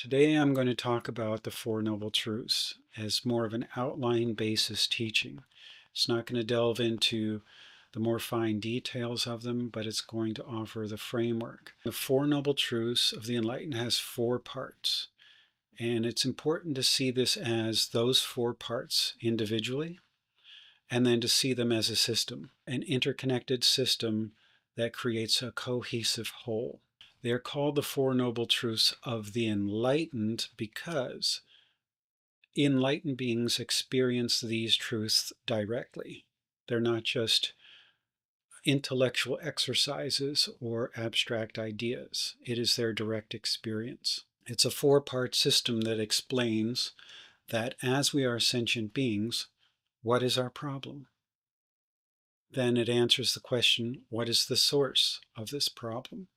Today I'm going to talk about the Four Noble Truths as more of an outline basis teaching. It's not going to delve into the more fine details of them, but it's going to offer the framework. The Four Noble Truths of the Enlightened has four parts, and it's important to see this as those four parts individually, and then to see them as a system, an interconnected system that creates a cohesive whole. They are called the Four Noble Truths of the Enlightened because enlightened beings experience these truths directly. They're not just intellectual exercises or abstract ideas. It is their direct experience. It's a four-part system that explains that as we are sentient beings, what is our problem? Then it answers the question, what is the source of this problem?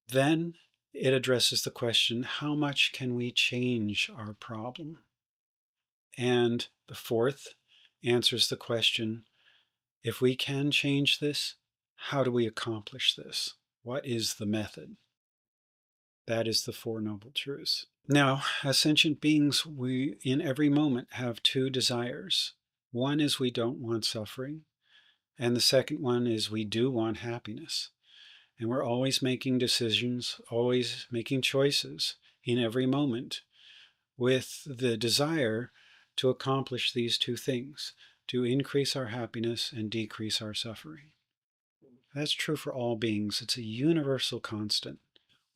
Then it addresses the question, how much can we change our problem? And the fourth answers the question, if we can change this, how do we accomplish this? What is the method? That is the Four Noble Truths. Now, as sentient beings, we in every moment have two desires. One is we don't want suffering, and the second one is we do want happiness. And we're always making decisions, always making choices in every moment with the desire to accomplish these two things, to increase our happiness and decrease our suffering. That's true for all beings. It's a universal constant.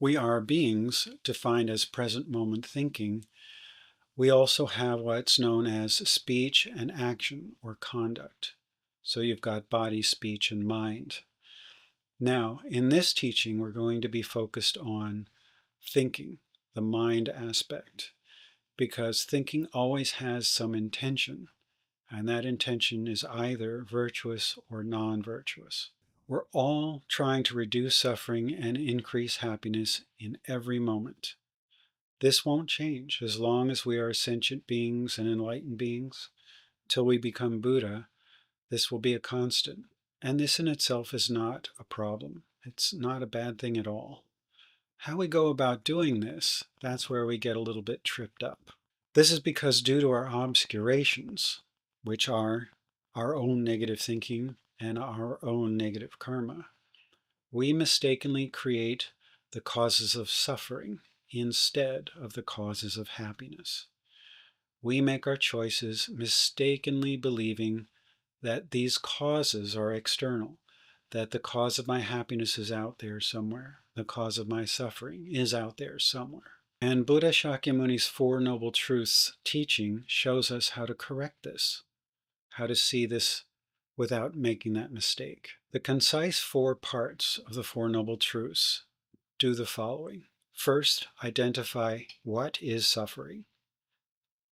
We are beings defined as present moment thinking. We also have what's known as speech and action or conduct. So you've got body, speech, and mind. Now, in this teaching, we're going to be focused on thinking, the mind aspect, because thinking always has some intention, and that intention is either virtuous or non-virtuous. We're all trying to reduce suffering and increase happiness in every moment. This won't change as long as we are sentient beings and enlightened beings. Till we become Buddha, this will be a constant. And this in itself is not a problem. It's not a bad thing at all. How we go about doing this, that's where we get a little bit tripped up. This is because due to our obscurations, which are our own negative thinking and our own negative karma, we mistakenly create the causes of suffering instead of the causes of happiness. We make our choices mistakenly believing that these causes are external, that the cause of my happiness is out there somewhere, the cause of my suffering is out there somewhere. And Buddha Shakyamuni's Four Noble Truths teaching shows us how to correct this, how to see this without making that mistake. The concise four parts of the Four Noble Truths do the following. First, identify what is suffering.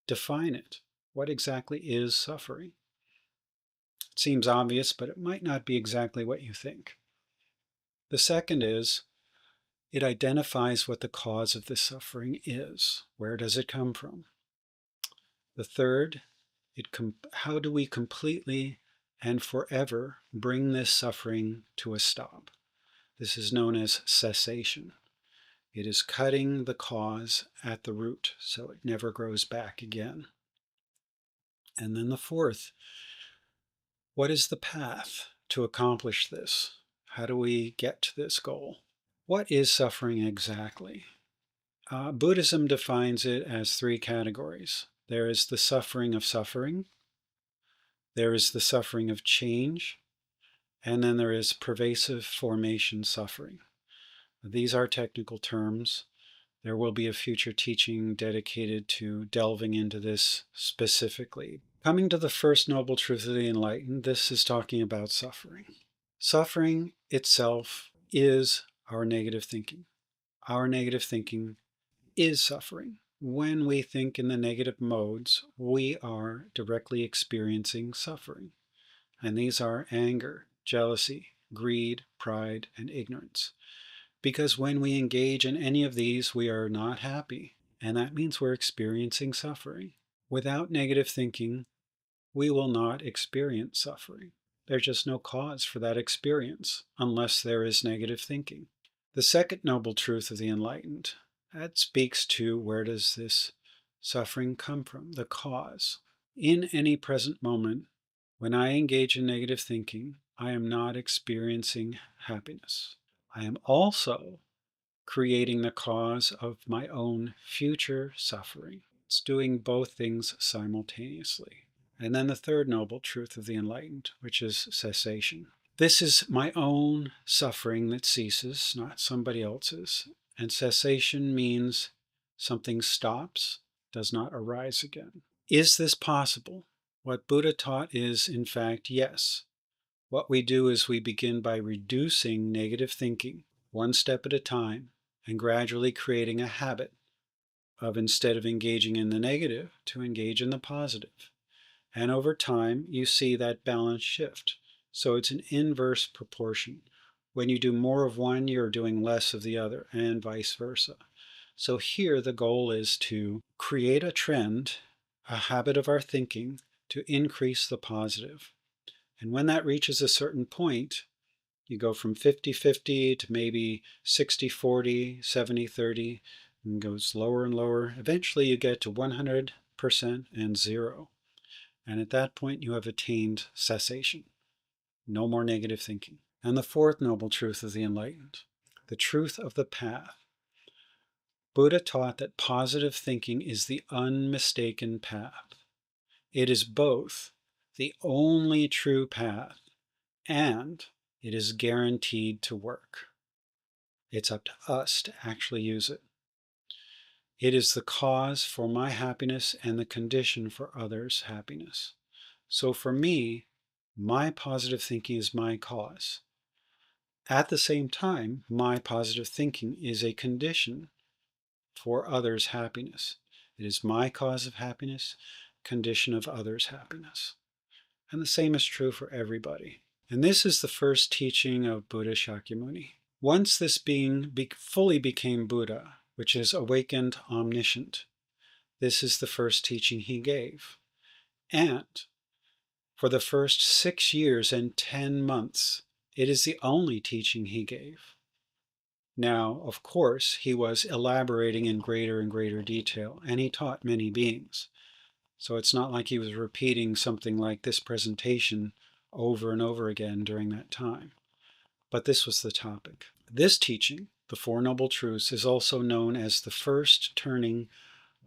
Define it. What exactly is suffering? It seems obvious, but it might not be exactly what you think. The second is, it identifies what the cause of the suffering is. Where does it come from? The third, how do we completely and forever bring this suffering to a stop? This is known as cessation. It is cutting the cause at the root so it never grows back again. And then the fourth, what is the path to accomplish this? How do we get to this goal? What is suffering exactly? Buddhism defines it as three categories. There is the suffering of suffering, there is the suffering of change, and then there is pervasive formation suffering. These are technical terms. There will be a future teaching dedicated to delving into this specifically. Coming to the first noble truth of the enlightened, this is talking about suffering. Suffering itself is our negative thinking. Our negative thinking is suffering. When we think in the negative modes, we are directly experiencing suffering. And these are anger, jealousy, greed, pride, and ignorance. Because when we engage in any of these, we are not happy. And that means we're experiencing suffering. Without negative thinking, we will not experience suffering. There's just no cause for that experience unless there is negative thinking. The second noble truth of the enlightened, That speaks to where does this suffering come from, the cause. In any present moment, when I engage in negative thinking, I am not experiencing happiness. I am also creating the cause of my own future suffering. It's doing both things simultaneously. And then the third noble truth of the enlightened, which is cessation. This is my own suffering that ceases, not somebody else's. And cessation means something stops, does not arise again. Is this possible? What Buddha taught is, in fact, yes. What we do is we begin by reducing negative thinking, one step at a time, and gradually creating a habit of, instead of engaging in the negative, to engage in the positive. And over time, you see that balance shift. So it's an inverse proportion. When you do more of one, you're doing less of the other, and vice versa. So here the goal is to create a trend, a habit of our thinking, to increase the positive. And when that reaches a certain point, you go from 50-50 to maybe 60-40, 70-30, and goes lower and lower. Eventually you get to 100% and zero. And at that point you have attained cessation. No more negative thinking. And the fourth noble truth of the enlightened, the truth of the path. Buddha taught that positive thinking is the unmistaken path. It is both the only true path and it is guaranteed to work. It's up to us to actually use it. It is the cause for my happiness and the condition for others' happiness. So for me, my positive thinking is my cause. At the same time, my positive thinking is a condition for others' happiness. It is my cause of happiness, condition of others' happiness. And the same is true for everybody. And this is the first teaching of Buddha Shakyamuni. Once this being fully became Buddha, which is awakened omniscient, this is the first teaching he gave. And for the first 6 years and 10 months, it is the only teaching he gave. Now, of course, he was elaborating in greater and greater detail, and he taught many beings. So it's not like he was repeating something like this presentation over and over again during that time. But this was the topic. This teaching, the Four Noble Truths, is also known as the first turning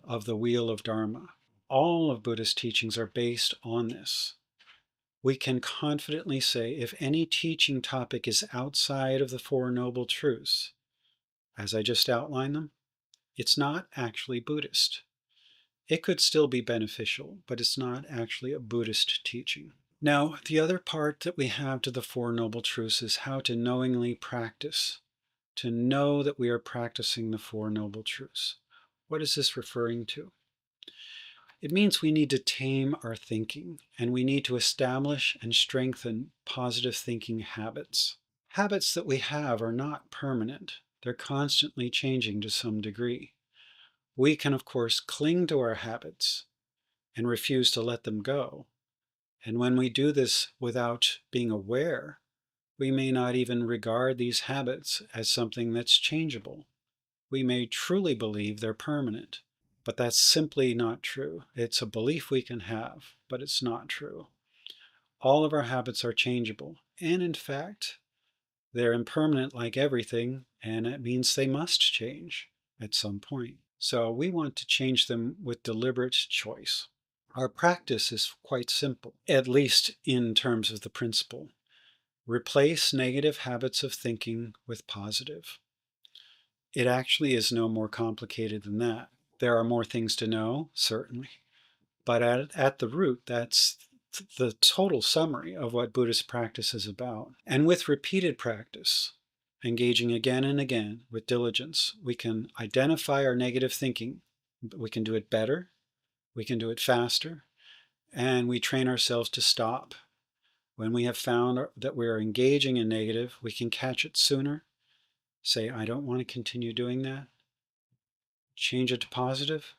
of the wheel of Dharma. All of Buddhist teachings are based on this. We can confidently say if any teaching topic is outside of the Four Noble Truths, as I just outlined them, it's not actually Buddhist. It could still be beneficial, but it's not actually a Buddhist teaching. Now, the other part that we have to the Four Noble Truths is how to knowingly practice, to know that we are practicing the Four Noble Truths. What is this referring to? It means we need to tame our thinking, and we need to establish and strengthen positive thinking habits. Habits that we have are not permanent. They're constantly changing to some degree. We can, of course, cling to our habits and refuse to let them go. And when we do this without being aware, we may not even regard these habits as something that's changeable. We may truly believe they're permanent, but that's simply not true. It's a belief we can have, but it's not true. All of our habits are changeable, and in fact, they're impermanent like everything, and it means they must change at some point. So we want to change them with deliberate choice. Our practice is quite simple, at least in terms of the principle. Replace negative habits of thinking with positive. It actually is no more complicated than that. There are more things to know, certainly, but at the root, that's the total summary of what Buddhist practice is about. And with repeated practice, engaging again and again with diligence, we can identify our negative thinking. We can do it better, we can do it faster, and we train ourselves to stop. When we have found that we are engaging in negative, we can catch it sooner. Say, I don't want to continue doing that. Change it to positive.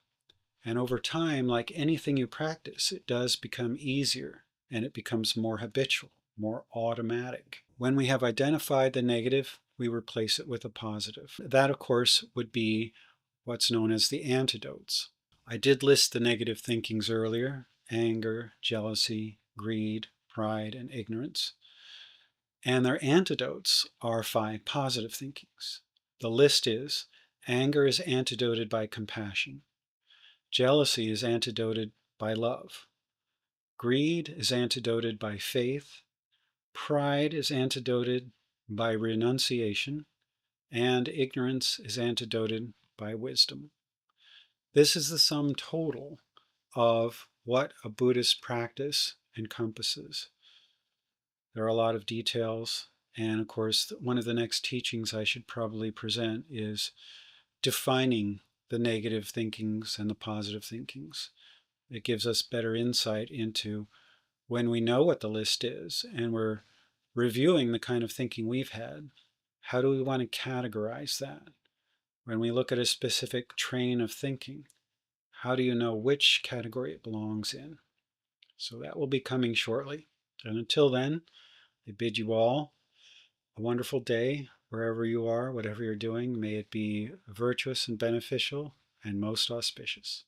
And over time, like anything you practice, it does become easier and it becomes more habitual, more automatic. When we have identified the negative, we replace it with a positive. That, of course, would be what's known as the antidotes. I did list the negative thinkings earlier: anger, jealousy, greed, pride, and ignorance. And their antidotes are 5 positive thinkings. The list is: anger is antidoted by compassion. Jealousy is antidoted by love. Greed is antidoted by faith. Pride is antidoted by renunciation. And ignorance is antidoted by wisdom. This is the sum total of what a Buddhist practice encompasses. There are a lot of details, and of course, one of the next teachings I should probably present is defining the negative thinkings and the positive thinkings. It gives us better insight into when we know what the list is and we're reviewing the kind of thinking we've had, how do we want to categorize that? When we look at a specific train of thinking, how do you know which category it belongs in? So that will be coming shortly. And until then, I bid you all a wonderful day, wherever you are, whatever you're doing. May it be virtuous and beneficial and most auspicious.